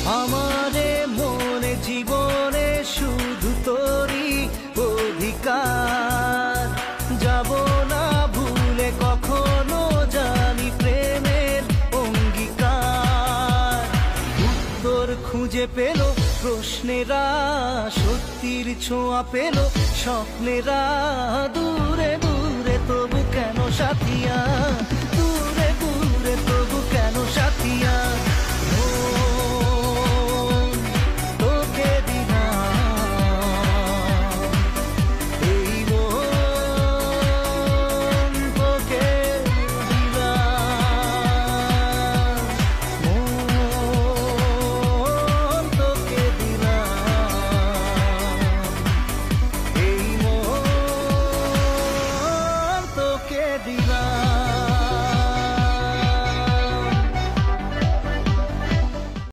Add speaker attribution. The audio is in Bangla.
Speaker 1: আমারে মনে জীবনে শুধু তোরই অধিকার, যাব না ভুলে কখনো জানি প্রেমের অঙ্গীকার। উত্তর খুঁজে পেল প্রশ্নেরা, সত্যির ছোঁয়া পেল স্বপ্নেরা, দূরে